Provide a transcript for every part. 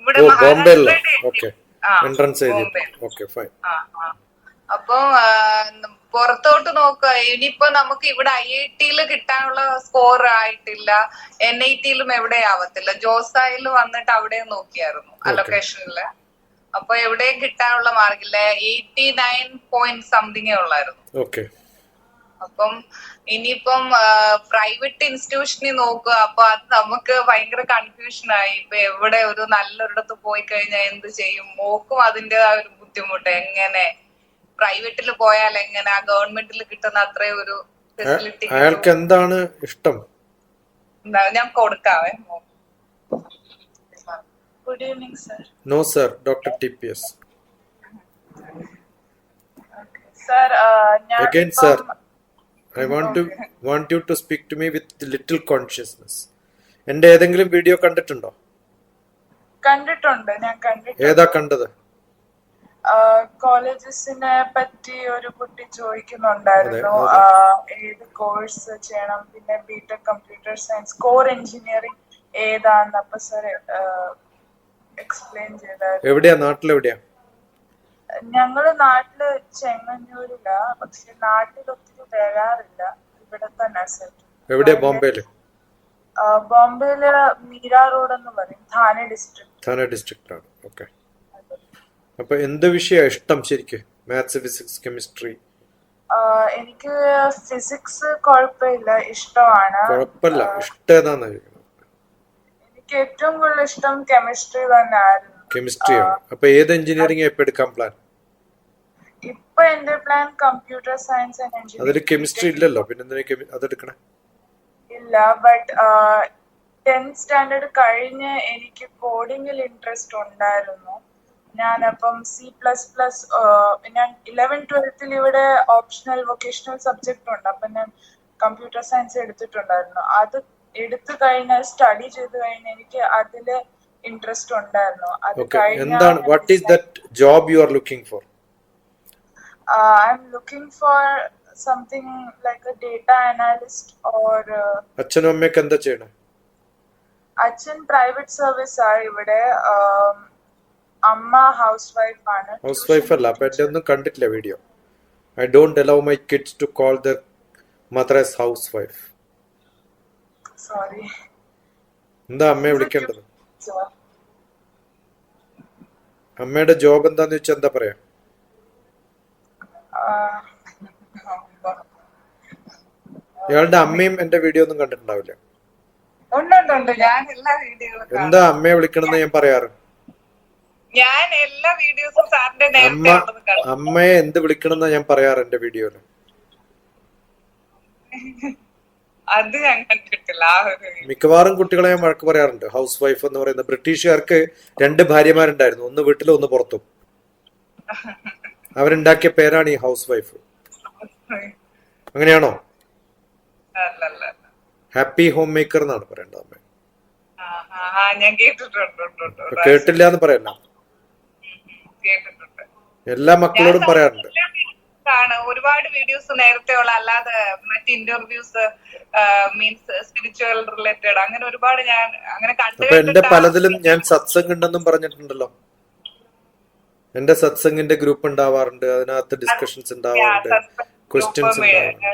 ഇവിടെ മഹാരാഷ്ട്രയുടെ എൻട്രൻസ് ബോംബെ. അപ്പൊ പുറത്തോട്ട് നോക്കുക. ഇനിയിപ്പോ നമുക്ക് ഇവിടെ IIT-യിൽ കിട്ടാനുള്ള സ്കോർ ആയിട്ടില്ല, NIT-യിലും എവിടെ ആവത്തില്ല. ജോസായിൽ വന്നിട്ട് അവിടെ നോക്കിയായിരുന്നു അലൊക്കേഷനില്. അപ്പൊ എവിടെയും കിട്ടാനുള്ള മാർഗില്ല. 89 പോയിന്റ് സംതിങ്ങേ ഉള്ളായിരുന്നു. അപ്പം ഇനിയിപ്പം പ്രൈവറ്റ് ഇൻസ്റ്റിറ്റ്യൂഷനിൽ നോക്കുക. അപ്പൊ അത് നമുക്ക് ഭയങ്കര കൺഫ്യൂഷൻ ആയി. ഇപ്പൊ എവിടെ ഒരു നല്ലൊരിടത്ത് പോയി കഴിഞ്ഞാൽ എന്ത് ചെയ്യും? മോക്കും അതിൻ്റെതായ ഒരു ബുദ്ധിമുട്ട്. എങ്ങനെ പ്രൈവറ്റിൽ പോയാൽ എങ്ങനെ ഗവൺമെന്റിൽ കിട്ടുന്ന അത്രയും ഒരു ഫെസിലിറ്റി അയാൾക്ക് എന്താണ് ഇഷ്ടം? ഞാൻ കൊടുക്കാവേ. Good evening sir. No sir, doctor TPS. Sir again sir, I want you to speak to me with little consciousness. എന്റെ ഏതെങ്കിലും വീഡിയോ കണ്ടിട്ടുണ്ടോ? കണ്ടിട്ടുണ്ട്, ഞാൻ കണ്ടിട്ടുണ്ട്. ഏതാ കണ്ടത്? കോളേജസിനെ പറ്റി ഒരു കുട്ടി ചോദിക്കുന്നുണ്ടായിരുന്നു, ഏത് കോഴ്സ് ചെയ്യണം, പിന്നെ BTech computer science, core engineering ഏതാന്ന്. അപ്പൊ സർ എക്സ്പ്ലെയിൻ ചെയ്തായിരുന്നു. എവിടെയാ, നാട്ടിലെവിടെയാ? ഞങ്ങള് നാട്ടില് ചെങ്ങന്നൂരിലാ, പക്ഷെ നാട്ടിൽ ഒത്തിരി വരാറില്ല. ഇവിടെ തന്നെ സർ. എവിടെയാ? ബോംബെയില്? ബോംബെയില് മീരാ റോഡ് എന്ന് പറയും, ഥാനെ ഡിസ്ട്രിക്ട് ആണ്. ഓക്കെ. അപ്പൊ എന്ത് വിഷയ ഇഷ്ടം ശരിക്കും? Maths, physics, chemistry? എനിക്ക് ഫിസിക്സ് കുഴപ്പമില്ല, ഇഷ്ടമാണ്. കുഴപ്പമില്ല, ഇഷ്ടം ഏതാന്ന് ചോദിക്കണം. എനിക്ക് ഏറ്റവും കൂടുതൽ ഇഷ്ടം കെമിസ്ട്രി തന്നെയായിരുന്നു. കെമിസ്ട്രിയാണ്. അപ്പൊ ഏത് എഞ്ചിനീയറിംഗ് ഇപ്പൊ എടുക്കാൻ പ്ലാൻ? ഇപ്പൊ എന്റെ plan computer science and engineering. അതിൽ കെമിസ്ട്രി ഇല്ലല്ലോ, പിന്നെ അതെടുക്കണേ? ഇല്ല, ബട്ട് 10th സ്റ്റാൻഡേർഡ് കഴിഞ്ഞ് എനിക്ക് കോഡിങ്ങിൽ ഇൻട്രസ്റ്റ് ഉണ്ടായിരുന്നു. ഞാനപ്പം C++, ഞാൻ 11th 12th ഇവിടെ ഓപ്ഷണൽ വൊക്കേഷണൽ സബ്ജക്ട് ഉണ്ട്. അപ്പൊ ഞാൻ കമ്പ്യൂട്ടർ സയൻസ് എടുത്തിട്ടുണ്ടായിരുന്നു. അത് എടുത്തു കഴിഞ്ഞ സ്റ്റഡി ചെയ്ത് കഴിഞ്ഞ് എനിക്ക് അതില് ഇൻട്രസ്റ്റ് ഉണ്ടായിരുന്നു. അത് എന്താണ്, what is that job you are looking for? I am looking for something like a data analyst or. അച്ഛനും അമ്മയൊക്കെ എന്താ ചെയ്യണേ? അച്ഛൻ പ്രൈവറ്റ് സർവീസ് ആണ് ഇവിടെ, അമ്മ ഹൗസ് വൈഫ് ആണ്. ഹൗസ് വൈഫ് അല്ല, അപ്പൊ എന്റെ ഒന്നും കണ്ടിട്ടില്ല video. I don't allow my kids to call their mother as house wife. Sorry. എന്താ അമ്മയെ വിളിക്കേണ്ടത്? അമ്മയുടെ ജോബ് എന്താന്ന് വെച്ചാൽ എന്താ പറയാ? ഇയാളുടെ അമ്മയും എന്റെ വീഡിയോ ഒന്നും കണ്ടിട്ടുണ്ടാവില്ല. എന്താ അമ്മയെ വിളിക്കണമെന്ന് ഞാൻ പറയാറ്. അമ്മയെ എന്ത് വിളിക്കണമെന്നാ ഞാൻ പറയാറ് എന്റെ വീഡിയോയില്. അത് ഞാൻ കണ്ടിട്ടില്ല. മിക്കവാറും കുട്ടികളെ ഞാൻ വഴക്ക് പറയാറുണ്ട്. ഹൗസ് വൈഫ് എന്ന് പറയുന്ന ബ്രിട്ടീഷുകാർക്ക് 2 ഭാര്യമാരുണ്ടായിരുന്നു, ഒന്ന് വീട്ടിലും ഒന്ന് പുറത്തും. അവരുണ്ടാക്കിയ പേരാണ് ഈ ഹൗസ് വൈഫ്. അങ്ങനെയാണോ? ഹാപ്പി ഹോം മേക്കർ എന്നാണ് പറയേണ്ടത് അമ്മ. കേട്ടില്ല എന്ന് പറയല്ല, എല്ലാ മക്കളോടും പറയാറുണ്ട്. ഒരുപാട് വീഡിയോസ് നേരത്തെ ഉള്ള, അല്ലാതെ മറ്റ് ഇന്റർവ്യൂസ്, മീൻസ് സ്പിരിച്വൽ റിലേറ്റഡ്, അങ്ങനെ ഒരുപാട് ഞാൻ അങ്ങനെ കണ്ടു. എന്റെ പലതിലും ഞാൻ സത്സംഗ് ഉണ്ടെന്നും പറഞ്ഞിട്ടുണ്ടല്ലോ. എന്റെ സത്സംഗിന്റെ ഗ്രൂപ്പ് ഉണ്ടാവാറുണ്ട്, അതിനകത്ത് ഡിസ്കഷൻസ് ഉണ്ടാവാറുണ്ട്, ക്വസ്റ്റ്യൻസ് ഉണ്ടാവാറുണ്ട്.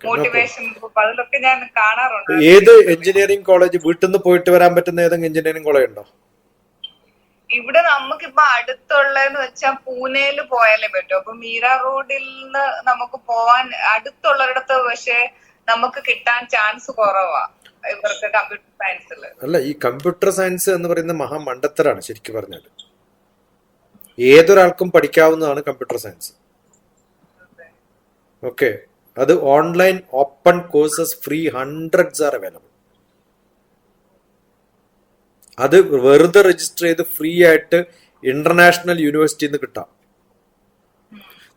മോട്ടിവേഷൻ ഗ്രൂപ്പ്, അതിലൊക്കെ ഞാൻ കാണാറുണ്ട്. ഏത് എഞ്ചിനീയറിംഗ് കോളേജ് വീട്ടിൽ നിന്ന് പോയിട്ട് വരാൻ പറ്റുന്ന ഏതെങ്കിലും എഞ്ചിനീയറിംഗ് കോളേജ് ഉണ്ടോ? ഇവിടെ നമുക്കിപ്പോ അടുത്തുള്ളതെന്ന് വെച്ചാൽ പൂനെയില് പോയാലേ പറ്റും. അപ്പൊ മീരാ റോഡിൽ നിന്ന് നമുക്ക് പോവാൻ അടുത്തുള്ളടത്ത്, പക്ഷെ നമുക്ക് കിട്ടാൻ ചാൻസ് കുറവാ ഇവർക്ക് കമ്പ്യൂട്ടർ സയൻസിൽ. അല്ല, ഈ കമ്പ്യൂട്ടർ സയൻസ് എന്ന് പറയുന്ന മഹാമണ്ടത്തരാണ് ശരിക്കും പറഞ്ഞാൽ. ഏതൊരാൾക്കും പഠിക്കാവുന്നതാണ് കമ്പ്യൂട്ടർ സയൻസ്. ഓക്കെ, അത് online open courses free hundreds are available. അത് വെറുതെ രജിസ്റ്റർ ചെയ്ത് ഫ്രീ ആയിട്ട് ഇന്റർനാഷണൽ യൂണിവേഴ്സിറ്റിന്ന് കിട്ടാം.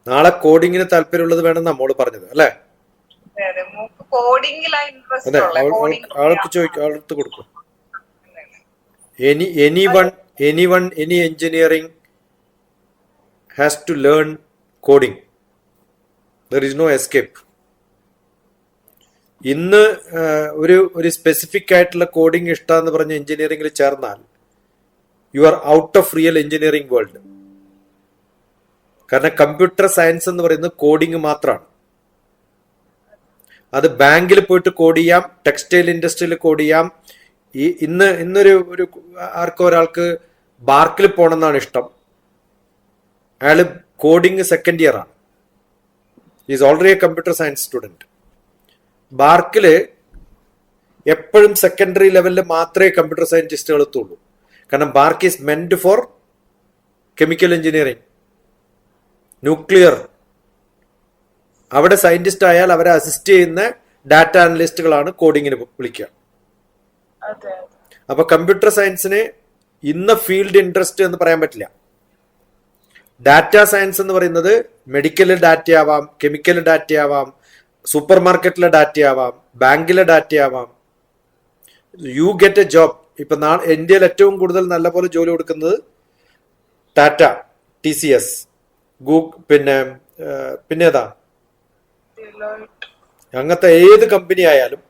നാളെ കോഡിങ്ങിന് താല്പര്യമുള്ളത് വേണം നമ്മോട് പറഞ്ഞത് അല്ലേ? അതെ, ആൾക്ക് ചോദിക്കും, ആളടുത്ത് കൊടുക്കും. Any engineering has to learn coding. There is no escape. ഇന്ന് ഒരു സ്പെസിഫിക് ആയിട്ടുള്ള കോഡിംഗ് ഇഷ്ടമെന്ന് പറഞ്ഞ് എഞ്ചിനീയറിംഗിൽ ചേർന്നാൽ you are out of real engineering world. കാരണം കമ്പ്യൂട്ടർ സയൻസ് എന്ന് പറയുന്നത് കോഡിങ് മാത്രമാണ്. അത് ബാങ്കിൽ പോയിട്ട് കോഡ് ചെയ്യാം, ടെക്സ്റ്റൈൽ ഇൻഡസ്ട്രിയിൽ കോഡ് ചെയ്യാം. ഇന്നൊരു ഒരാൾക്ക് ബാർക്കിൽ പോകണമെന്നാണ് ഇഷ്ടം. അയാള് കോഡിങ് സെക്കൻഡ് ഇയർ ആണ്. Is already a computer science student. ബാർക്കില് എപ്പോഴും സെക്കൻഡറി ലെവലിൽ മാത്രമേ കമ്പ്യൂട്ടർ സയന്റിസ്റ്റുകൾ എത്തുള്ളൂ. കാരണം BARC is meant for chemical engineering, nuclear. അവിടെ സയന്റിസ്റ്റ് ആയാൽ അവരെ അസിസ്റ്റ് ചെയ്യുന്ന ഡാറ്റ അനലിസ്റ്റുകളാണ് കോഡിങ്ങിന് വിളിക്കുക. അപ്പൊ കമ്പ്യൂട്ടർ സയൻസിന് ഇന്ന ഫീൽഡ് ഇൻട്രസ്റ്റ് എന്ന് പറയാൻ പറ്റില്ല. ഡാറ്റ സയൻസ് എന്ന് പറയുന്നത് മെഡിക്കൽ ഡാറ്റ ആവാം, കെമിക്കൽ ഡാറ്റ ആവാം, സൂപ്പർ മാർക്കറ്റിലെ ഡാറ്റ ആവാം, ബാങ്കിലെ ഡാറ്റ ആവാം. You get a job. ഇപ്പൊ ഇന്ത്യയിൽ ഏറ്റവും കൂടുതൽ നല്ല പോലെ ജോലി കൊടുക്കുന്നത് ടാറ്റ, TCS, പിന്നെ ഏതാ, അങ്ങനത്തെ ഏത് കമ്പനി ആയാലും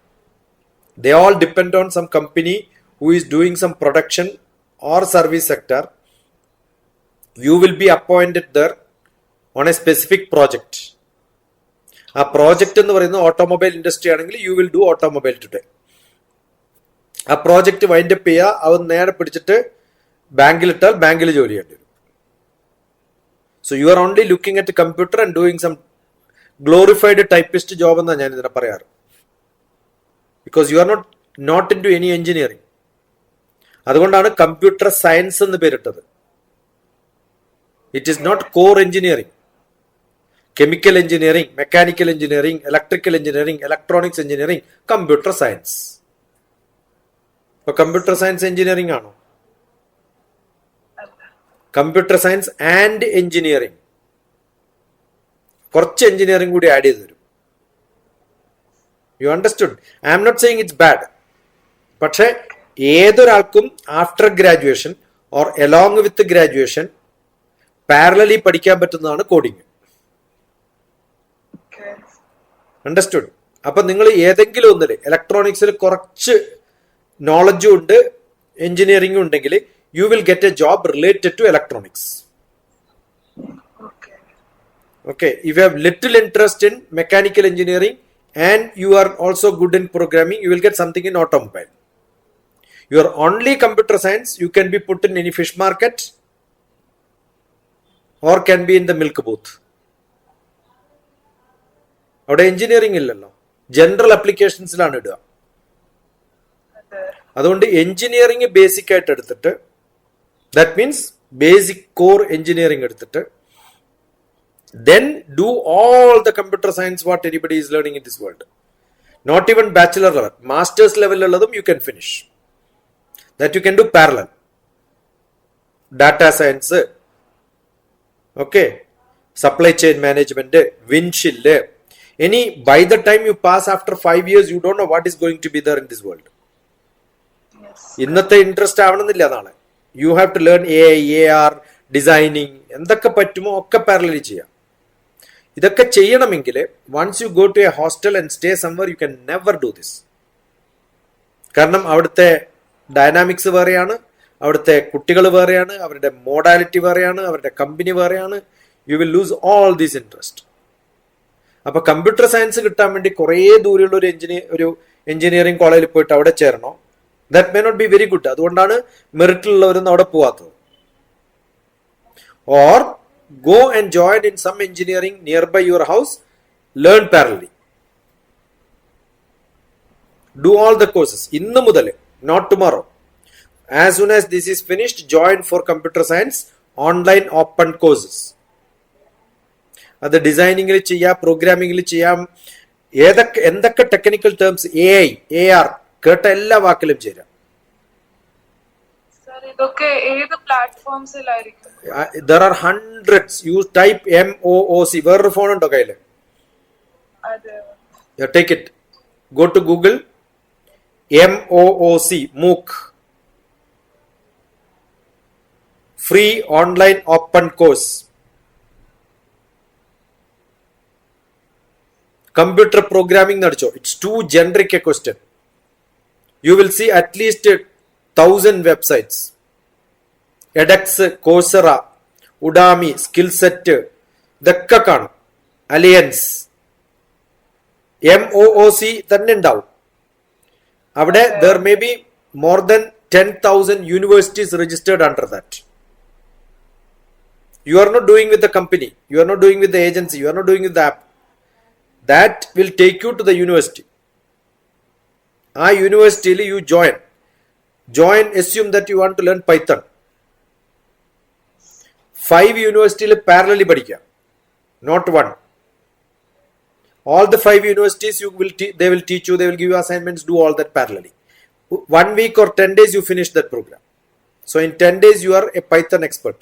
they all depend on some company who is doing some production or service sector. You will be appointed there on a specific project. ആ പ്രോജക്റ്റ് എന്ന് പറയുന്നത് ഓട്ടോമൊബൈൽ ഇൻഡസ്ട്രി ആണെങ്കിൽ you will do automobile today. ആ project wind up ചെയ്യുക, അവൻ നേരെ പിടിച്ചിട്ട് ബാങ്കിലിട്ടാൽ ബാങ്കിൽ ജോലി ചെയ്യേണ്ടി വരും. So you are only looking at computer and doing some glorified typist job എന്നാണ് ഞാൻ ഇതിനെ പറയാറ്. Because you are not into any engineering. അതുകൊണ്ടാണ് കമ്പ്യൂട്ടർ സയൻസ് എന്ന് പേരിട്ടത്. It is not core engineering. Chemical engineering, mechanical engineering, electrical engineering, electronics engineering, computer science. ഇപ്പൊ computer science engineering ആണോ? Computer science and engineering, കുറച്ച് engineering കൂടി add ചെയ്ത് തരും. You understood? I am not saying it's bad. പക്ഷെ ഏതൊരാൾക്കും after graduation or along with graduation parallelly പഠിക്കാൻ പറ്റുന്നതാണ് കോഡിങ്. അണ്ടർസ്റ്റുഡ്? അപ്പൊ നിങ്ങൾ ഏതെങ്കിലും ഒന്നില് ഇലക്ട്രോണിക്സിൽ കുറച്ച് നോളജും ഉണ്ട്, എഞ്ചിനീയറിംഗും ഉണ്ടെങ്കിൽ you will get a job related to electronics. Okay, if you have little interest in mechanical engineering and you are also good in programming, you will get something in automobile. You are only computer science, you can be put in any fish market or can be in the milk booth. അവിടെ engineering ഇല്ലല്ലോ, general അപ്ലിക്കേഷൻസിലാണ് ഇടുക. അതുകൊണ്ട് engineering basic ആയിട്ട് എടുത്തിട്ട്, that means basic core engineering എടുത്തിട്ട് then do all the computer science what anybody is learning in this world. Not even bachelor level, master's level ulladum you can finish. That you can do parallel. Data science, okay, supply chain management, windshield, any, by the time you pass after 5 years you don't know what is going to be there in this world. ഇന്നത്തെ interest ആവണമെന്നില്ല നാളെ. You have to learn AI, AR, designing, എന്തൊക്കെ പറ്റുമോ ഒക്കെ parallelly ചെയ്യാം. ഇതൊക്കെ ചെയ്യണമെങ്കിൽ once you go to a hostel and stay somewhere you can never do this. കാരണം അവിടുത്തെ ഡൈനാമിക്സ് വേറെയാണ്, അവിടുത്തെ കുട്ടികൾ വേറെയാണ്, അവരുടെ മോഡാലിറ്റി വേറെയാണ്, അവരുടെ കമ്പനി വേറെയാണ്. You will lose all these interest. അപ്പൊ കമ്പ്യൂട്ടർ സയൻസ് കിട്ടാൻ വേണ്ടി കുറേ ദൂരെയുള്ള ഒരു എഞ്ചിനീയറിംഗ് കോളേജിൽ പോയിട്ട് അവിടെ ചേരണോ? That may not be very good. അതുകൊണ്ടാണ് മെറിറ്റിലുള്ളവരൊന്നും അവിടെ പോവാത്തത്. Or go and join in some engineering nearby your house, learn parallelly, do all the courses innu mudale, not tomorrow. As soon as this is finished, join for computer science online open courses. അത് ഡിസൈനിങ്ങിൽ ചെയ്യാം, പ്രോഗ്രാമിംഗിൽ ചെയ്യാം, എന്തൊക്കെ technical terms, AI, AR കേട്ട എല്ലാ വാക്കിലും ചേരാം. ഇതൊക്കെ ഏത് പ്ലാറ്റ്ഫോംസിലായിരിക്കും? There are hundreds. You type MOOC. വേറൊരു ഫോൺ ഉണ്ടോ കയ്യില്? Take it. Go to Google. MOOC, MOOC. Free online open course. Computer programming നടിച്ചോ. It's too generic a question. You will see at least 1,000 websites. EdX, Coursera, Udemy, skill set, ഇതൊക്കെ കാണും. Aliens, MOOC തന്നെ ഉണ്ടാവും. അവിടെ there may be more than 10,000 universities registered under that. You are not doing with the company, you are not doing with the agency, you are not doing with the app. That will take you to the university. ആ യൂണിവേഴ്സിറ്റിയിൽ you join, assume that you want to learn Python. 5 യൂണിവേഴ്സിറ്റിയിൽ parallelly പഠിക്കുക, not one. All the 5 universities they will teach you, they will give you assignments, do all that parallelly. 1 week or 10 days you finish that program. So in 10 days you are a Python expert.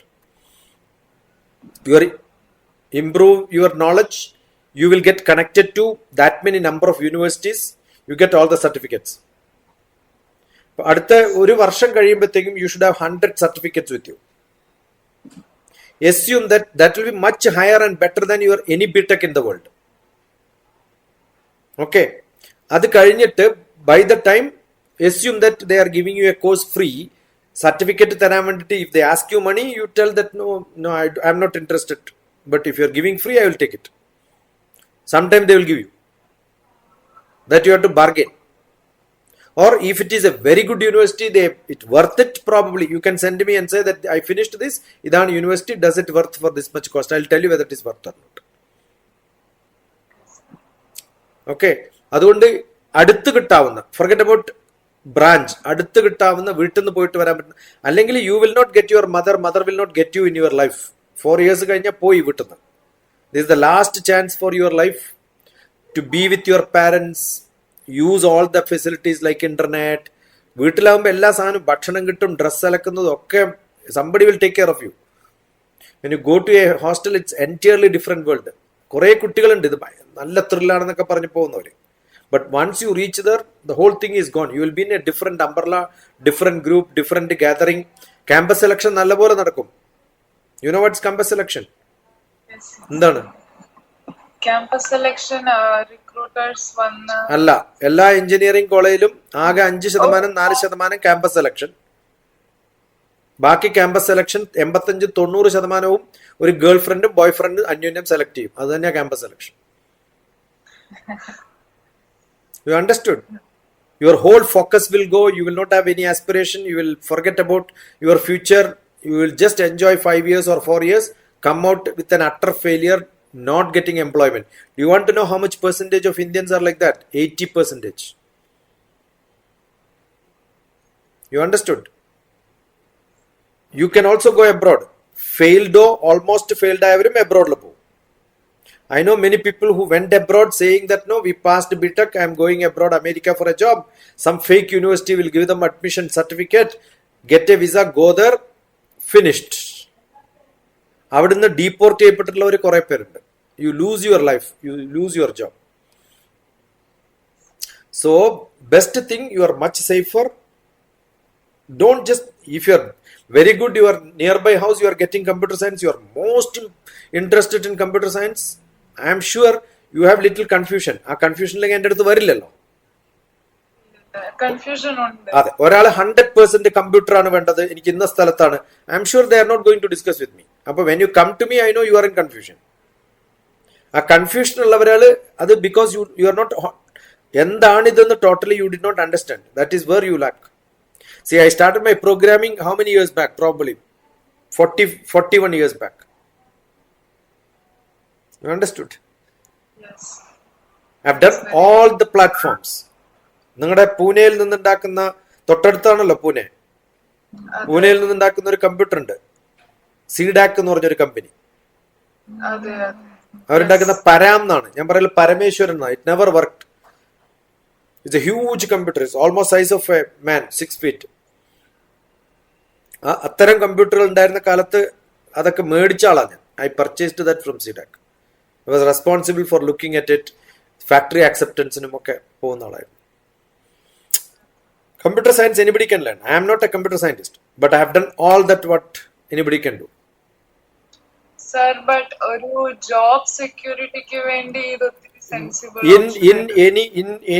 You are improve your knowledge, you will get connected to that many number of universities, you get all the certificates. അടുത്ത ഒരു വർഷം കഴിയുമ്പോഴത്തേക്കും you should have 100 certificates with you. Assume that will be much higher and better than your any BTech in the world. Okay, അത് കഴിഞ്ഞിട്ട് by the time, assume that they are giving you a course free, certificate തരാൻ വേണ്ടിട്ട് if they ask you money, you tell that no I am not interested, but if you are giving free I will take it. Sometime they will give you that, you have to bargain. Or if it is a very good university, it worth it, probably you can send me and say that I finished this, ഇതാണ് university, does it worth for this much cost? I will tell you whether it is worth or not. Okay, അതുകൊണ്ട് അടുത്ത് കിട്ടാവുന്ന, forget about branch, അടുത്ത് കിട്ടാവുന്ന, വീട്ടിൽ നിന്ന് പോയിട്ട് വരാൻ പറ്റുന്ന, അല്ലെങ്കിൽ you will not get your mother will not get you in your life. 4 years കഴിഞ്ഞാൽ പോയി വീട്ടിൽ നിന്ന്. This is the last chance for your life to be with your parents, use all the facilities like internet. വീട്ടിലാവുമ്പോൾ എല്ലാ സാധനവും, ഭക്ഷണം കിട്ടും, dress അലക്കുന്നതും ഒക്കെ somebody will take care of you. When you go to a hostel, it's entirely different world. കുറെ കുട്ടികളുണ്ട് ഇത് നല്ല ത്രില്ലാണെന്നൊക്കെ പറഞ്ഞു പോകുന്നവര്. But once you reach there, the whole thing is gone. You will be in a different umbrella, different group, different gathering. Campus selection നല്ലപോലെ നടക്കും. You know what's campus selection? എന്താണ് campus selection? Recruiters വന്ന് അല്ല, എല്ലാ engineering കോളേജിലും ആകെ 5%, 4% campus selection. ബാക്കി campus selection 85-90% ഒരു ഗേൾ ഫ്രണ്ടും ബോയ് ഫ്രണ്ടും അന്യോന്യം സെലക്ട് ചെയ്യും. അത് തന്നെയാണ് campus selection. You understood? Your whole focus will go, you will not have any aspiration, you will forget about your future, you will just enjoy 5 years or 4 years, come out with an utter failure, not getting employment. Do you want to know how much percentage of Indians are like that? 80%. You understood? You can also go abroad. Almost failed ആയവരും abroad പോകും. I know many people who went abroad saying that no, we passed BTech, I am going abroad, America for a job. Some fake university will give them admission certificate, get a visa, go there, finished. അവിടുന്ന് deport ചെയ്യപ്പെട്ടിട്ടുള്ളവർ കുറെ പേരുണ്ട്. You lose your life, you lose your job. So best thing, you are much safer. Don't just, if you are very good, your nearby house, you are getting computer science, you are most interested in computer science, I am sure you have little confusion. ആ കൺഫ്യൂഷനിലേക്ക് എൻ്റെ അടുത്ത് വരില്ലല്ലോ. Confusion ഉണ്ട്. അതെ, ഒരാൾ 100% computer ആണ് വേണ്ടത്, എനിക്ക് ഇന്ന സ്ഥലത്താണ്, I am sure they are not going to discuss with me. അപ്പൊ when you come to me, I know you are in confusion. ആ കൺഫ്യൂഷൻ ഉള്ളവരാള് അത് ബിക്കോസ് യു ആർ നോട്ട്, എന്താണ് ഇതെന്ന് totally you did not understand. That is where you lack. See, I started my programming how many years back? Probably 41 years back. You understood? Yes. I've done all the platforms. നിങ്ങളുടെ പൂനെയിൽ നിന്നുണ്ടാക്കുന്ന, തൊട്ടടുത്താണല്ലോ പൂനെ, പൂനെയിൽ നിന്നുണ്ടാക്കുന്ന ഒരു computer ഉണ്ട്, CDAC എന്ന് പറഞ്ഞൊരു company. അവരുണ്ടാക്കുന്ന പരാം എന്നാണ്, ഞാൻ പറയല് പരമേശ്വരൻ എന്നാണ്. It never worked. It's a huge computer. It's almost size of a man, 6 feet. അത്തരം കമ്പ്യൂട്ടറുകൾ ഉണ്ടായിരുന്ന കാലത്ത് അതൊക്കെ മേടിച്ച ആളാണ് ഞാൻ. I purchased that from CDAC. I was responsible for looking at it, factory acceptanceനും ഒക്കെ പോകുന്ന ആളായിരുന്നു. Computer science anybody can learn. I am not a computer scientist, but I have done all that what anybody can do. Sir, but ഒരു job securityക്ക് വേണ്ടി ഇത് sensible. In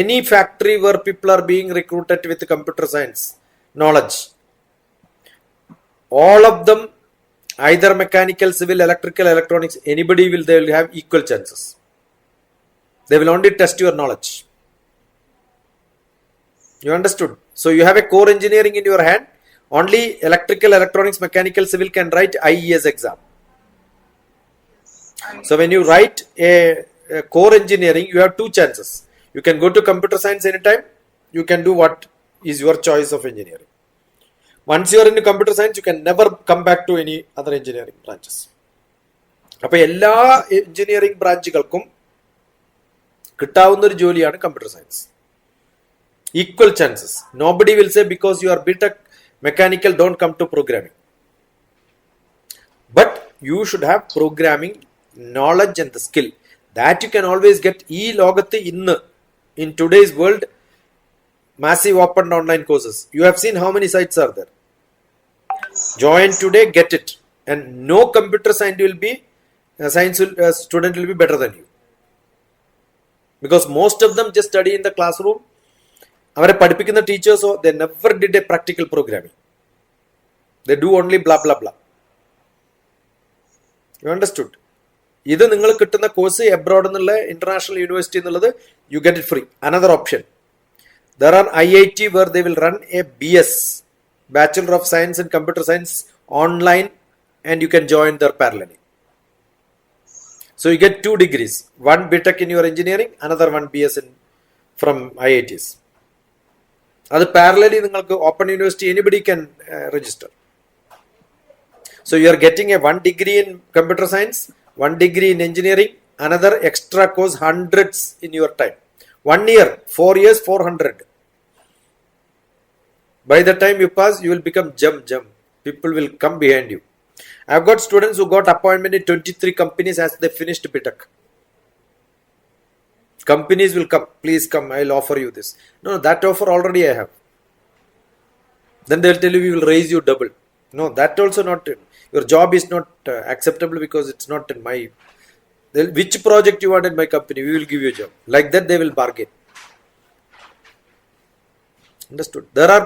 any factory where people are being recruited with computer science, knowledge. All of them, either mechanical, civil, electrical, electronics, anybody will, they will have equal chances. They will only test your knowledge. You understood? So you have a core engineering in your hand. Only electrical, electronics, mechanical, civil can write IES exam. So when you write a core engineering, you have two chances. You can go to computer science anytime. You can do what is your choice of engineering. Once you are in computer science, you can never come back to any other engineering branches. അപ്പോൾ എല്ലാ engineering ബ്രാഞ്ചുകൾക്കും കിട്ടാവുന്ന ഒരു ജോലിയാണ് computer science. Equal chances. Nobody will say because you are BTech mechanical don't come to programming. But you should have programming knowledge and the skill that you can always get. ഈ ലോകത്ത് ഇന്ന് in today's world, massive open online courses, you have seen how many sites are there. Join today, get it, and no computer science will be student will be better than you, because most of them just study in the classroom. അവരെ പഠിപ്പിക്കുന്ന ടീച്ചേഴ്സോ they never did a practical programming. They do only blah blah blah. You understood? ഇത് നിങ്ങൾ കിട്ടുന്ന course abroad എന്നുള്ള international university എന്നുള്ളത് you get it free. Another option, there are IIT where they will run a BS, Bachelor of Science in Computer Science, online, and you can join their parallelly. So you get 2 degrees, one BTech in your engineering, another one BS in from IITs. അത് parallelly നിങ്ങൾക്ക് open university anybody can register. So you are getting a 1 degree in computer science, 1 degree in engineering, another extra course, hundreds in your time. 1 year, 4 years, 400. By the time you pass, you will become jump. People will come behind you. I have got students who got appointment in 23 companies as they finished BTech. Companies will come, please come, I will offer you this. No, that offer already I have. Then they will tell you, we will raise you double. No, that also not. Your job is not acceptable because it's not in my. Which project you want in my company? We will give you a job. Like that, they will bargain. Understood? There are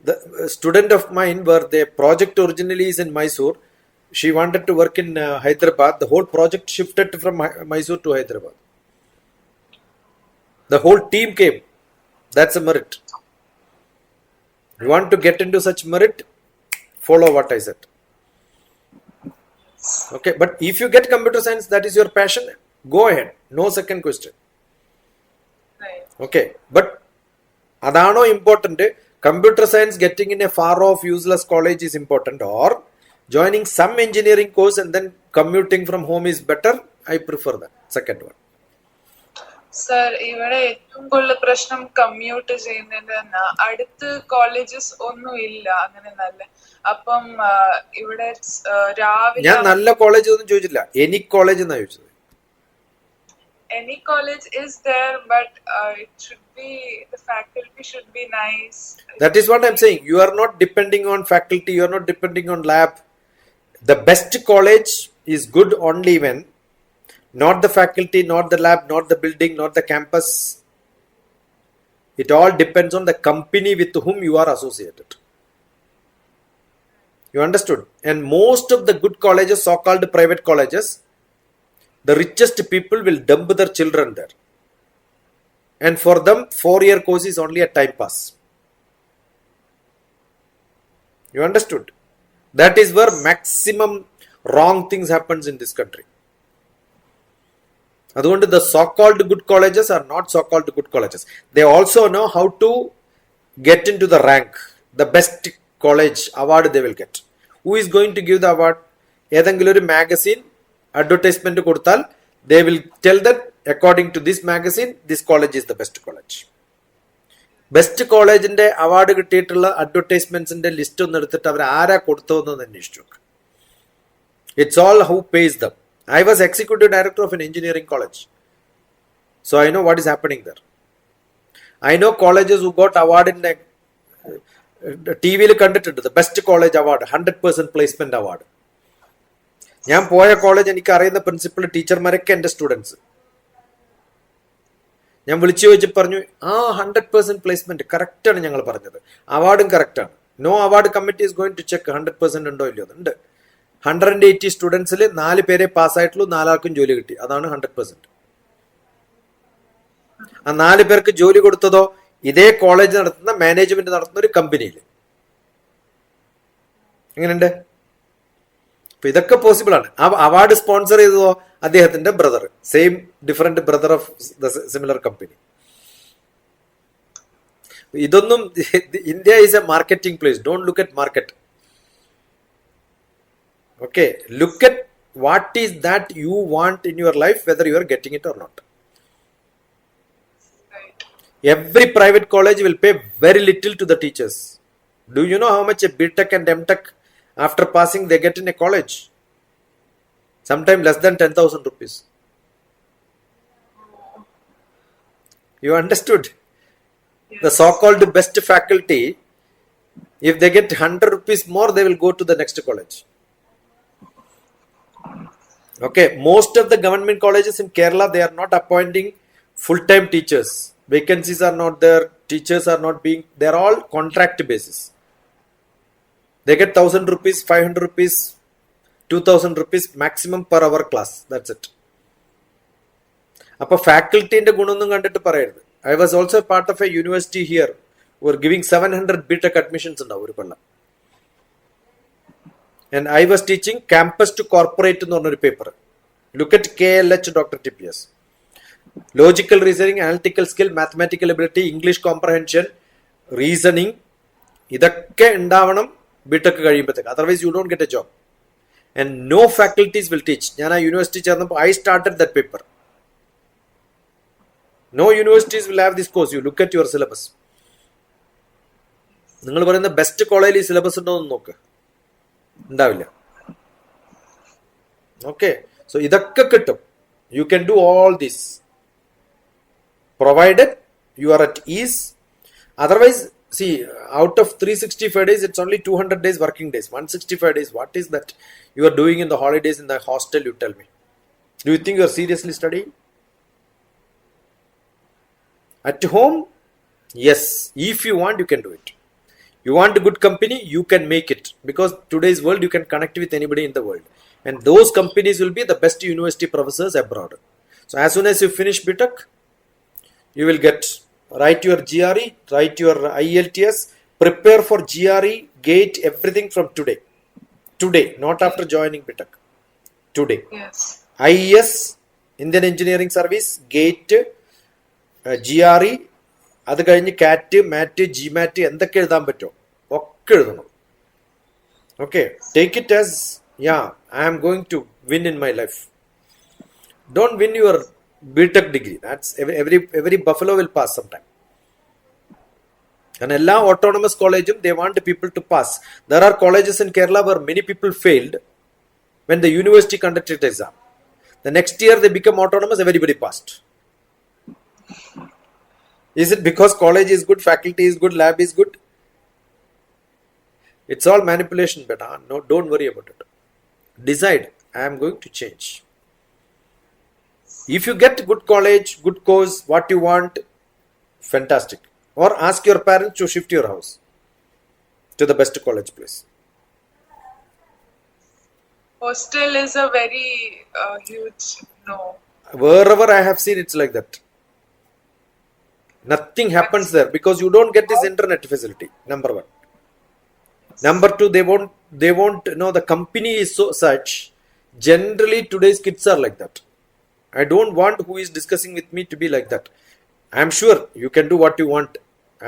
the student of mine where the project originally is in Mysore. She wanted to work in Hyderabad. The whole project shifted from Mysore to Hyderabad. The whole team came. That's a merit. You want to get into such merit? Follow what I said. Okay, but if you get computer science, that is your passion, go ahead. No second question. Right. Okay, but adano important. Computer science getting in a far off useless college is important, or joining some engineering course and then commuting from home is better. I prefer that second one. Sir, ഇവിടെ ഏറ്റവും കൂടുതൽ പ്രശ്നം commute ചെയ്യുന്നതിന്റെ തന്നെ. അടുത്ത് colleges ഒന്നും ഇല്ല അങ്ങനെ നല്ല. അപ്പം ഇവിടെ രാവിലെ ഞാൻ നല്ല കോളേജ് ഒന്നും ചോദിച്ചില്ല, എനി കോളേജ് എന്നാ ചോദിച്ചത്. Any college is there, but it should be, the faculty should be nice. That is what I'm saying. You are not depending on faculty, you are not depending on lab. The best college is good only when not the faculty, not the lab, not the building, not the campus. It all depends on the company with whom you are associated. You understood? And most of the good colleges, so-called private colleges, the richest people will dump their children there. And for them, 4-year course is only a time pass. You understood? That is where maximum wrong things happens in this country. അതുകൊണ്ട് the so-called good colleges are not so-called good colleges. They also know how to get into the rank. The best college award they will get. Who is going to give the award? ഏതെങ്കിലും ഒരു magazine advertisement കൊടുത്താൽ they will tell that according to this magazine, this college is the best college. Best കോളേജിന്റെ award കിട്ടിയിട്ടുള്ള അഡ്വർടൈസ്മെന്റ്സിന്റെ list ഒന്ന് എടുത്തിട്ട് അവർ ആരാ കൊടുത്തതെന്ന് അന്വേഷിച്ചു. It's all who pace dum. I was executive director of an engineering college, so I know what is happening there. I know colleges who got award in TV യിൽ കണ്ടിട്ടുണ്ട്, the best college award, 100% placement award. ഞാൻ പോയ college എനിക്ക് അറിയുന്ന principal ടീച്ചർമാരൊക്കെ എൻ്റെ students. ഞാൻ വിളിച്ചു ചോദിച്ച് പറഞ്ഞു, 100% പ്ലേസ്മെന്റ് കറക്റ്റാണ് ഞങ്ങൾ പറഞ്ഞത്, അവാർഡും കറക്റ്റാണ്. No award committee is going to check 100% ഉണ്ടോ ഇല്ലയോ. ഉണ്ട്. 180 സ്റ്റുഡൻസിൽ 4 പേരെ പാസ്സായിട്ടുള്ളൂ, 4 ആൾക്കും ജോലി കിട്ടി. അതാണ് 100%. ആ 4 പേർക്ക് ജോലി കൊടുത്തതോ ഇതേ കോളേജ് നടത്തുന്ന മാനേജ്മെന്റ് നടത്തുന്ന ഒരു കമ്പനിയിൽ. എങ്ങനെയുണ്ട്? അപ്പൊ ഇതൊക്കെ പോസിബിൾ ആണ്. ആ അവാർഡ് സ്പോൺസർ ചെയ്തതോ അദ്ദേഹത്തിന്റെ brother, same different brother of the similar company. ഇതൊന്നും, India is a marketing place. Don't look at market. Okay, look at what is that you want in your life, whether you are getting it or not. Right. Every private college will pay very little to the teachers. Do you know how much a BTech and MTech after passing they get in a college? Sometimes less than 10,000 rupees. You understood? Yes. The so-called best faculty, if they get 100 rupees more, they will go to the next college. Okay, most of the government colleges in Kerala, they are not appointing full-time teachers. Vacancies are not there. Teachers are not being, they are all contract basis. They get 1,000 rupees, 500 rupees, 2,000 rupees maximum per hour class. That's it. അപ്പോൾ ഫാക്കൽറ്റിന്റെ ഗുണമൊന്നും കണ്ടിട്ട് പറയരുത്. I was also part of a university here who were giving 700 BTech admissions ഉണ്ടാവും ഒരു കൊല്ലം. And I was teaching campus to corporate എന്ന് പറഞ്ഞൊരു paper. Look at KLH Dr. TPS. Logical reasoning, analytical skill, mathematical ability, English comprehension, reasoning, ഇതൊക്കെ ഉണ്ടാവണം BTech കഴിയുമ്പോഴത്തേക്ക്. Otherwise you don't get a job. And no faculties will teach. ഞാൻ ആ university ചേർന്നപ്പോൾ I started that paper. No universities will have this course. You look at your syllabus. നിങ്ങൾ പറയുന്ന best കോളേജിൽ ഈ സിലബസ് ഉണ്ടോ എന്ന് നോക്ക്. ഉണ്ടാവില്ല. ഓക്കെ, സോ ഇതൊക്കെ കിട്ടും. You can do all this provided you are at is. Otherwise see, out of 365 days it's only 200 days working days. 165 days, what is that you are doing in the holidays in the hostel? You tell me. Do you think you are seriously studying at home? Yes, if you want you can do it. You want a good company, you can make it, because today's world you can connect with anybody in the world, and those companies will be the best university professors abroad. So as soon as you finish BTech, you will get, write your GRE, write your IELTS, prepare for GRE, GATE, everything from today. Today, not after joining BTech. Today. Yes. IES, Indian Engineering Service, GATE, GRE, അത് കഴിഞ്ഞ് കാറ്റ്, മാറ്റ്, GMAT എന്തൊക്കെ എഴുതാൻ പറ്റുമോ ഒക്കെ എഴുതണം. Okay, take it as yeah I am going to win in my life. Don't win your BTech degree. That's every buffalo will pass sometime. And എല്ലാ autonomous colleges they want people to pass. There are colleges in Kerala where many people failed when the university conducted exam. The next year they become autonomous, everybody passed. Is it because college is good, faculty is good, lab is good? It's all manipulation, but no, don't worry about it. Decide, I am going to change. If you get good college, good course, what you want, fantastic. Or ask your parents to shift your house to the best college place. Hostel is a very huge no. Wherever I have seen, it's like that. Nothing happens there because you don't get this internet facility. Number one. Number two, they won't know the company is so such. Generally, today's kids are like that. I don't want who is discussing with me to be like that. I am sure you can do what you want.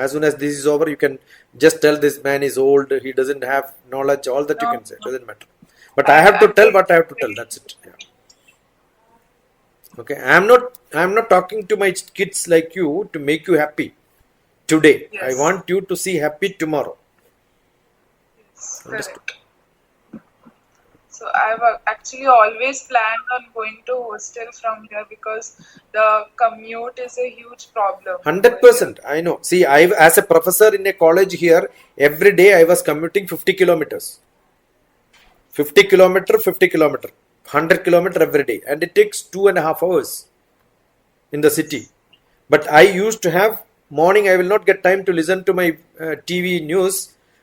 As soon as this is over, you can just tell this man is old, he doesn't have knowledge, all that you can say. It doesn't matter. But I have to tell what I have to tell. That's it. Yeah. Okay, I am not talking to my kids like you to make you happy today. Yes. I want you to see happy tomorrow. Yes, Understood. correct. So I've actually always planned on going to hostel from here because the commute is a huge problem. 100%. I know. See, as a professor in a college here, every day I was commuting 50 kilometers. 50 kilometer, 100 kilometer every day. And it takes 2.5 hours in the city. But I used to have, morning I will not get time to listen to my TV news.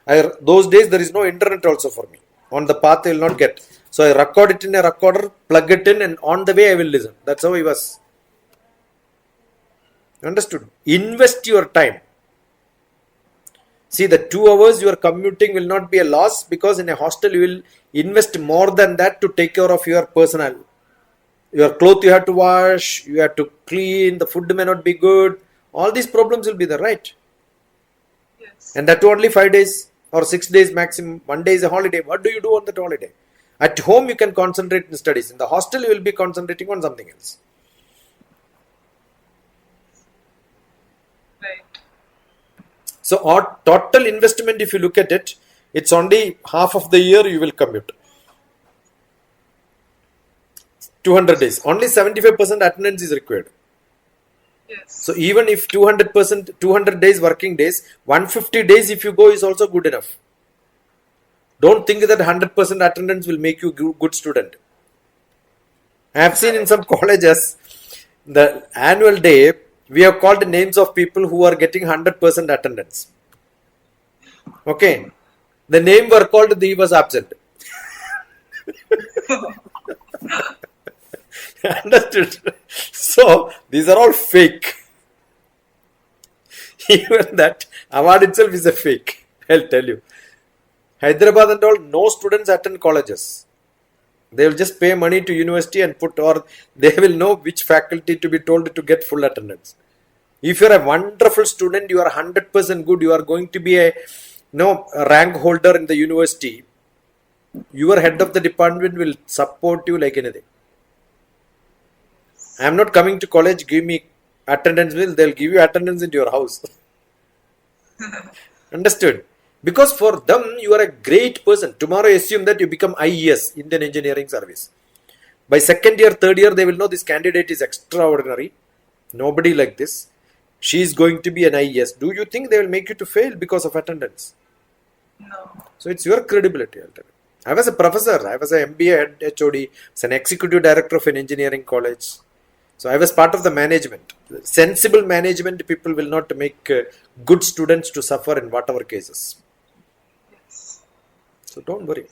Those days there is no internet also for me. On the path I will not get. So I record it in a recorder, plug it in, and on the way I will listen. That's how I was. Understood? Invest your time. See, the 2 hours you are commuting will not be a loss, because in a hostel you will invest more than that to take care of your personal. Your clothes you have to wash, you have to clean, the food may not be good. All these problems will be there, right? Yes. And that too only 5 days or 6 days maximum. 1 day is a holiday. What do you do on that holiday? At home you can concentrate in studies. In the hostel you will be concentrating on something else. Right. So our total investment, if you look at it, it's only half of the year you will commute. 200 days. Only 75% attendance is required. Yes. So even if 200 days working days, 150 days if you go is also good enough. Don't think that 100% attendance will make you good student. I have seen in some colleges, the annual day, we have called the names of people who are getting 100% attendance. Okay. The name were called, he was absent. Understood? So, these are all fake. Even that award itself is a fake. I'll tell you. Hyderabad and all, no students attend colleges. They will just pay money to university and or they will know which faculty to be told to get full attendance. If you are a wonderful student, you are 100% good, you are going to be a rank holder in the university, your head of the department will support you like anything. I am not coming to college, give me attendance bill, they'll give you attendance into your house. Understood? Because for them, you are a great person. Tomorrow, assume that you become IES, Indian Engineering Service. By second year, third year, they will know this candidate is extraordinary. Nobody like this. She is going to be an IES. Do you think they will make you to fail because of attendance? No. So it's your credibility. I'll tell you. I was a professor. I was an MBA head HOD. As an executive director of an engineering college. So I was part of the management. Sensible management people will not make good students to suffer in whatever cases. Yes. So don't worry.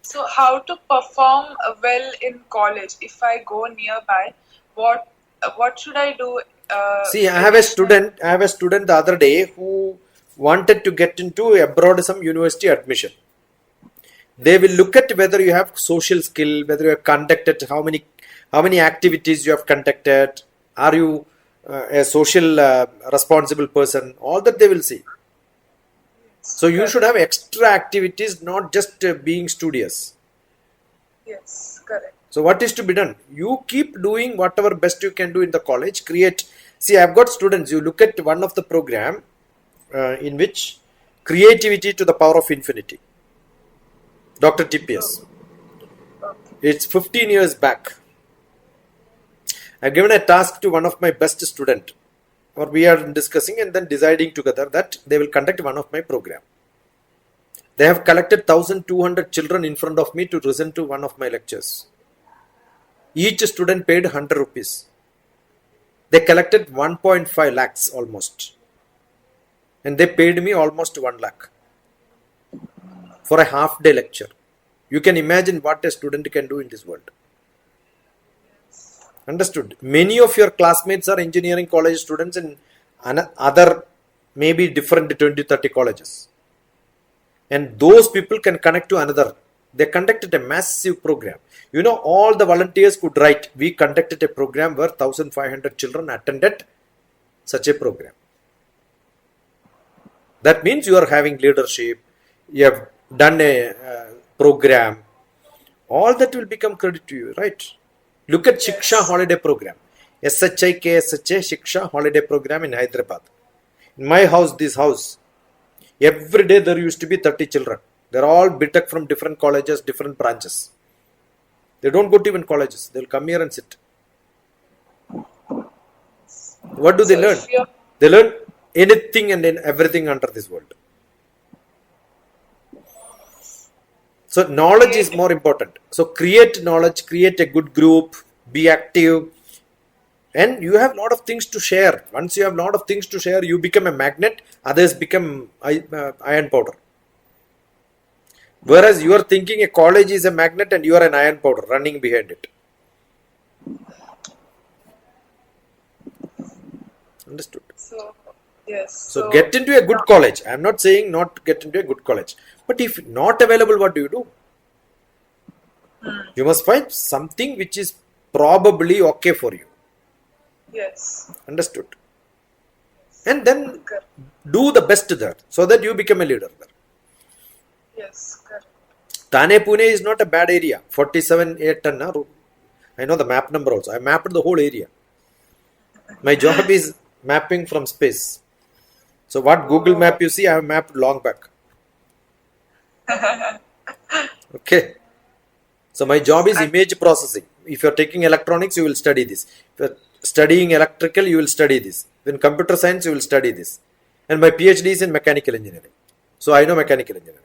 So how to perform well in college? If I go nearby, what should I do? See, I have a student the other day who wanted to get into abroad some university admission. They will look at whether you have social skill, whether you have conducted, how many activities you have conducted, are you a social responsible person, all that they will see. So you should have extra activities, not just being studious. Yes, correct. So what is to be done? You keep doing whatever best you can do in the college. See, I've got students, you look at one of the program in which creativity to the power of infinity. Dr. TPS. It's 15 years back. I've given a task to one of my best student, or we are discussing and then deciding together that they will conduct one of my program. They have collected 1,200 children in front of me to listen to one of my lectures. Each student paid 100 rupees. They collected 1.5 lakhs almost. And they paid me almost 1 lakh for a half day lecture. You can imagine what a student can do in this world. Understood? Many of your classmates are engineering college students in other maybe different 20-30 colleges. And those people can connect to another. They conducted a massive program. You know, all the volunteers could write. We conducted a program where 1,500 children attended such a program. That means you are having leadership. You have done a program. All that will become credit to you, right? Look at Shiksha holiday program. SHI KSHA Shiksha holiday program in Hyderabad. In my house, this house, every day there used to be 30 children. They're all BTech from different colleges, different branches. They don't go to even colleges. They'll come here and sit. What do they learn? They learn anything and everything under this world. So knowledge is more important. So create knowledge, create a good group, be active, And you have a lot of things to share. Once you have a lot of things to share, you become a magnet, others become iron powder. Whereas you are thinking a college is a magnet and you are an iron powder running behind it. Understood? So, yes. So get into a good college. I am not saying not get into a good college. But if not available, what do? You must find something which is probably okay for you. Yes. Understood? And then Correct. do the best there so that you become a leader there. Yes, correct. Thane Pune is not a bad area. 47 8 ton. I know the map number also. I mapped the whole area. My job is mapping from space. So what Google map you see, I have mapped long back. Okay. So my job is image processing. If you are taking electronics, you will study this. If you are studying electrical, you will study this. In computer science, you will study this. And my PhD is in mechanical engineering. So I know mechanical engineering.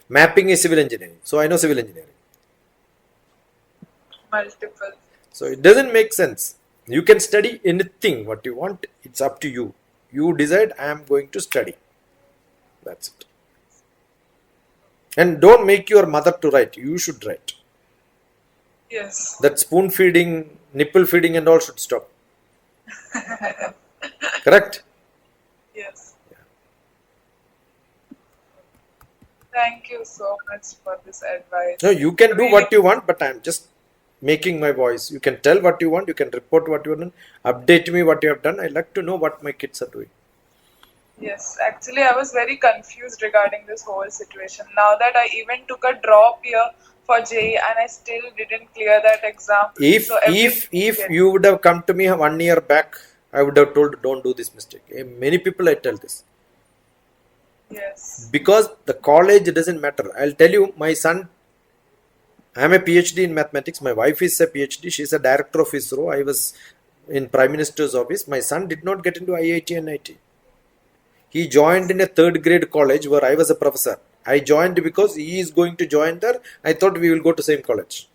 Mapping is civil engineering. So I know civil engineering. Multiple. So it doesn't make sense. You can study anything what you want. It's up to you. You decide I am going to study. That's it. And don't make your mother to write. You should write. Yes. That spoon feeding, nipple feeding and all should stop. Correct? Yes. Thank you so much for this advice. No, you can do Really- what you want, but I'm just making my voice. You can tell what you want. You can report what you have done. Update me what you have done. I like to know what my kids are doing. Yes, actually, I was very confused regarding this whole situation. Now that I even took a drop year for JEE and I still didn't clear that exam. If So if yes. you would have come to me 1 year back, I would have told don't do this mistake. Many people I tell this. Yes. Because the college doesn't matter. I'll tell you, my son, I am a PhD in mathematics. My wife is a PhD. She's a director of ISRO. I was in Prime Minister's office. My son did not get into IIT and IT. He joined in a third grade college where I was a professor. I joined because he is going to join there. I thought we will go to same college.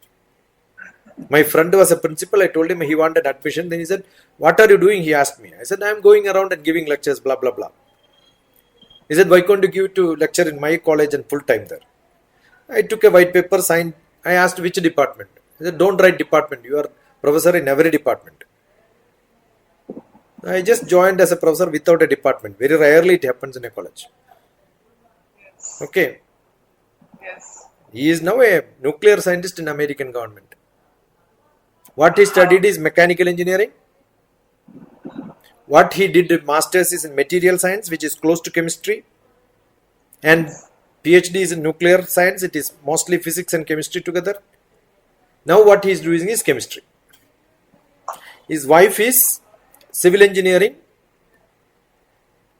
My friend was a principal. I told him he wanted admission. Then he said, "What are you doing?" He asked me. I said, "I am going around and giving lectures, blah, blah, blah." He said, "Why can't you give to lecture in my college and full time there?" I took a white paper, signed. I asked which department. He said, "Don't write department. You are professor in every department." I just joined as a professor without a department. Very rarely it happens in a college. Yes. Okay. Yes. He is now a nuclear scientist in American government. What he studied is mechanical engineering. What he did masters is in material science, which is close to chemistry. And PhD is in nuclear science. It is mostly physics and chemistry together. Now what he is doing is chemistry. His wife is civil engineering,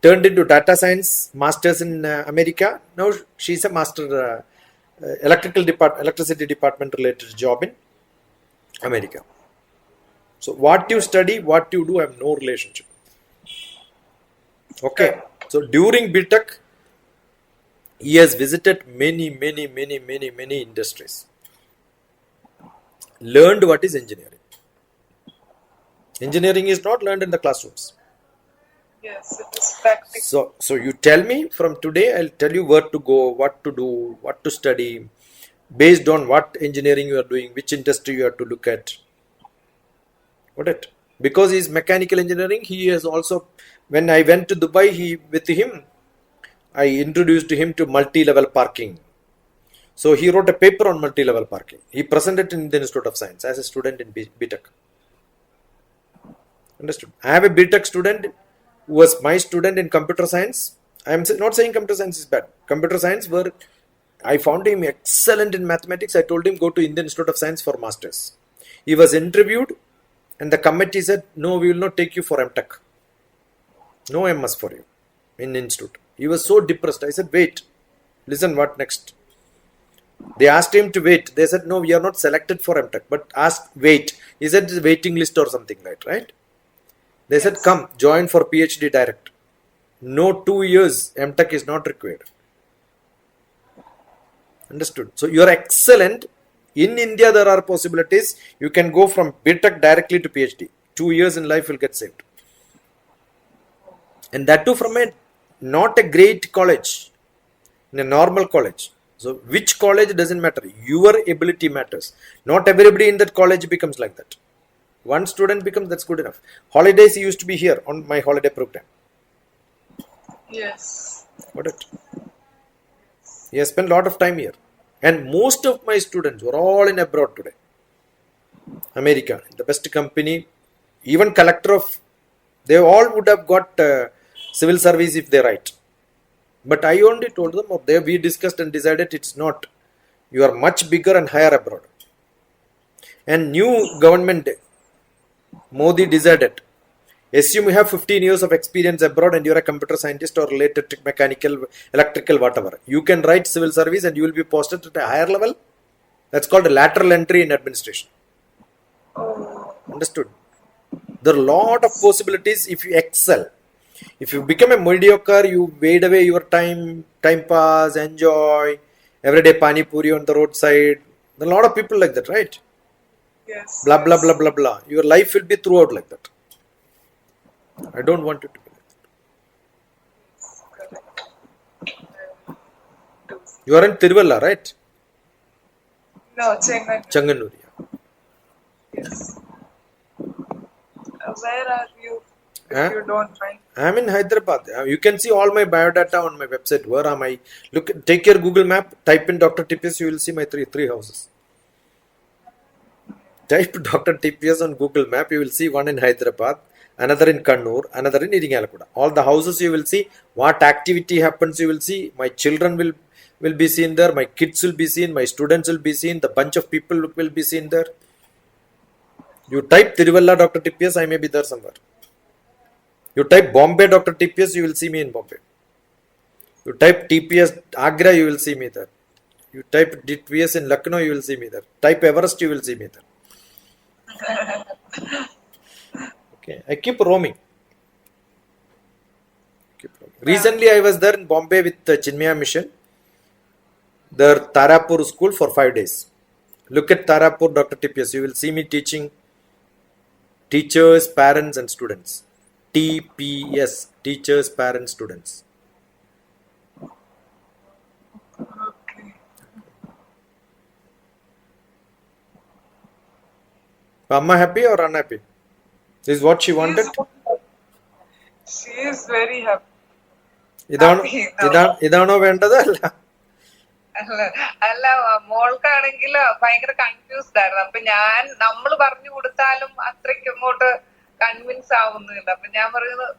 turned into data science, masters in America. Now she is a master electricity department related job in America. So what you study, what you do, have no relationship. Okay. So during BTech, he has visited many industries. Learned what is engineering. Engineering is not learned in the classrooms. Yes, it is practical. So you tell me from today, I'll tell you where to go, what to do, what to study, based on what engineering you are doing, which industry you have to look at. Got it? Because he's mechanical engineering, he has also, when I went to Dubai, with him, I introduced him to multi-level parking. So he wrote a paper on multi-level parking. He presented in the Institute of Science as a student in BTech. Understood? I have a BTech student who was my student in computer science. I am not saying computer science is bad. Computer science, where I found him excellent in mathematics. I told him go to Indian Institute of Science for masters. He was interviewed and the committee said, "No, we will not take you for MTech. No MS for you in institute." He was so depressed. I said, "Wait, listen, what next?" They asked him to wait. They said, "No, we are not selected for MTech, but wait." He said, "It's a waiting list or something, right?" They said, "Come, join for PhD direct." No, 2 years, MTech is not required. Understood? So you are excellent. In India, there are possibilities. You can go from BTech directly to PhD. 2 years in life will get saved. And that too from a not a great college, in a normal college. So which college doesn't matter, your ability matters. Not everybody in that college becomes like that. One student becomes, that's good enough. Holidays he used to be here on my holiday program. Yes. Got it? He has spent a lot of time here. And most of my students were all in abroad today. America, the best company, even collector of, they all would have got civil service if they write. But I only told them, we discussed and decided it's not. You are much bigger and higher abroad. And new government, Modi decided, assume you have 15 years of experience abroad and you're a computer scientist or related to mechanical, electrical, whatever. You can write civil service and you will be posted at a higher level. That's called a lateral entry in administration. Understood? There are a lot of possibilities if you excel. If you become a mediocre, you wade away your time pass, enjoy, everyday pani puri on the roadside. There are a lot of people like that, right? Yes. Blah, blah, blah, blah, blah. Your life will be throughout like that. I don't want it to be like that. Correct. You are in Tiruvalla, right? No, Chennai. Changanur. Yes. Where are you? If Huh? you don't mind. I am in Hyderabad. You can see all my biodata on my website. Where am I? Look, take your Google map, type in Dr. TPS, you will see my three houses. Type Dr. TPS on Google map, you will see one in Hyderabad, another in Kannur, another in Iringalkuda. All the houses you will see, what activity happens you will see. My children will be seen there, my kids will be seen, my students will be seen, the bunch of people will be seen there. You type Tiruvalla Dr. TPS, I may be there somewhere. You type Bombay Dr. TPS, you will see me in Bombay. You type TPS Agra, you will see me there. You type TPS in Lucknow, you will see me there. Type Everest, you will see me there. Okay, I keep roaming. Recently, I was there in Bombay with the Chinmaya Mission, their Tarapur school for 5 days. Look at Tarapur Dr. TPS, you will see me teaching teachers, parents, and students. TPS, teachers, parents, students. Okay. Amma happy or unhappy? This is what she wanted. She is very happy. ഇതാണോ വേണ്ടത്? അല്ല, അല്ല മോൾക്കാണെങ്കിൽ ഭയങ്കര confused ആയിരുന്നു. അപ്പൊ നമ്മൾ പറഞ്ഞു കൊടുത്താലും അത്രയ്ക്ക് അങ്ങോട്ട് കൺവിൻസ് ആവുന്നില്ല. അപ്പൊ ഞാൻ പറയുന്നത്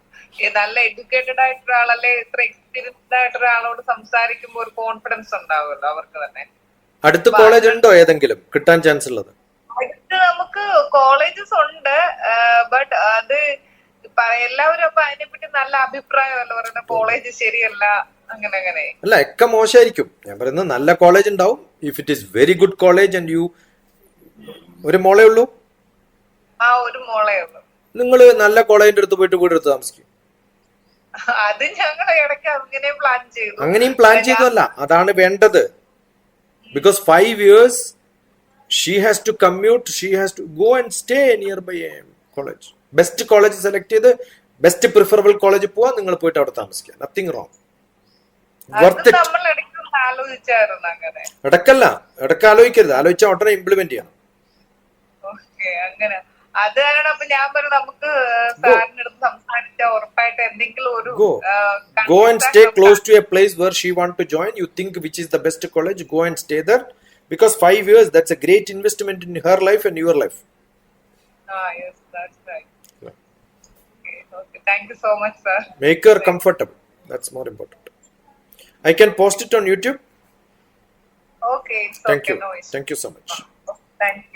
നല്ല എഡ്യൂക്കേറ്റഡ് ആയിട്ടൊരാളല്ലേ, ഇത്ര എക്സ്പീരിയൻസ്ഡ് ആയിട്ടൊരാളോട് സംസാരിക്കുമ്പോൾ ഒരു കോൺഫിഡൻസ് ഉണ്ടാവുമല്ലോ അവർക്ക് തന്നെ. അടുത്ത കോളേജ് ഉണ്ടോ ഏതെങ്കിലും കിട്ടാൻ ചാൻസ് ഉള്ളത്? അടുത്ത് നമുക്ക് കോളേജസ് ഉണ്ട്, ബട്ട് അത് എല്ലാവരും അപ്പൊ അതിനെപ്പറ്റി നല്ല അഭിപ്രായമല്ല പറയുന്ന, കോളേജ് ശരിയല്ല അങ്ങനെ. അല്ല, ഒക്കെ മോശമായിരിക്കും. ഞാൻ പറയുന്നത് നല്ല കോളേജ് ഉണ്ടാവും. If it is very good college and you, ഒരു മോളേ ഉള്ളൂ? ആ, ഒരു മോളേ ഉള്ളൂ. നിങ്ങൾ നല്ല കോളേജിന്റെ അടുത്ത് പോയിട്ട് വീടെടുത്ത് താമസിക്കും. അത് ഞങ്ങൾ ഇടയ്ക്ക് അങ്ങനെയും പ്ലാൻ ചെയ്തു. അങ്ങനെയും പ്ലാൻ ചെയ്തതല്ല, അതാണ് വേണ്ടത്. Because 5 years she has to commute, she has to go and stay nearby a college. Best college select ചെയ്ത് ബെസ്റ്റ് പ്രിഫറബിൾ കോളേജ് പോവാ, നിങ്ങൾ പോയിട്ട് അവിടെ താമസിക്കുക. Nothing wrong. നമ്മൾ ഇടയ്ക്ക് ആലോചിച്ചായിരുന്നു അങ്ങനെ. ഇടയ്ക്ക് ആലോചിക്കരുത്, ആലോചിച്ചാൽ ഉടനെ ഇംപ്ലിമെന്റ് ചെയ്യണം. ഓക്കെ, അങ്ങനെ. അത് കാരണം അപ്പൊ ഞാൻ പറഞ്ഞു നമുക്ക് സാറിന്റെ അടുത്ത് സംസാരിച്ചാൽ ഉറപ്പായിട്ട് എന്തെങ്കിലും ഒരു go and stay close to a place where she want to join. You think which is the best college, go and stay there, because 5 years, that's a great investment in her life and your life. Yes, that's right. Okay, thank you so much, sir. Make her comfortable, that's more important. I can post it on YouTube. Okay, it's Thank okay, you. no issue. Thank you so much. Thank you.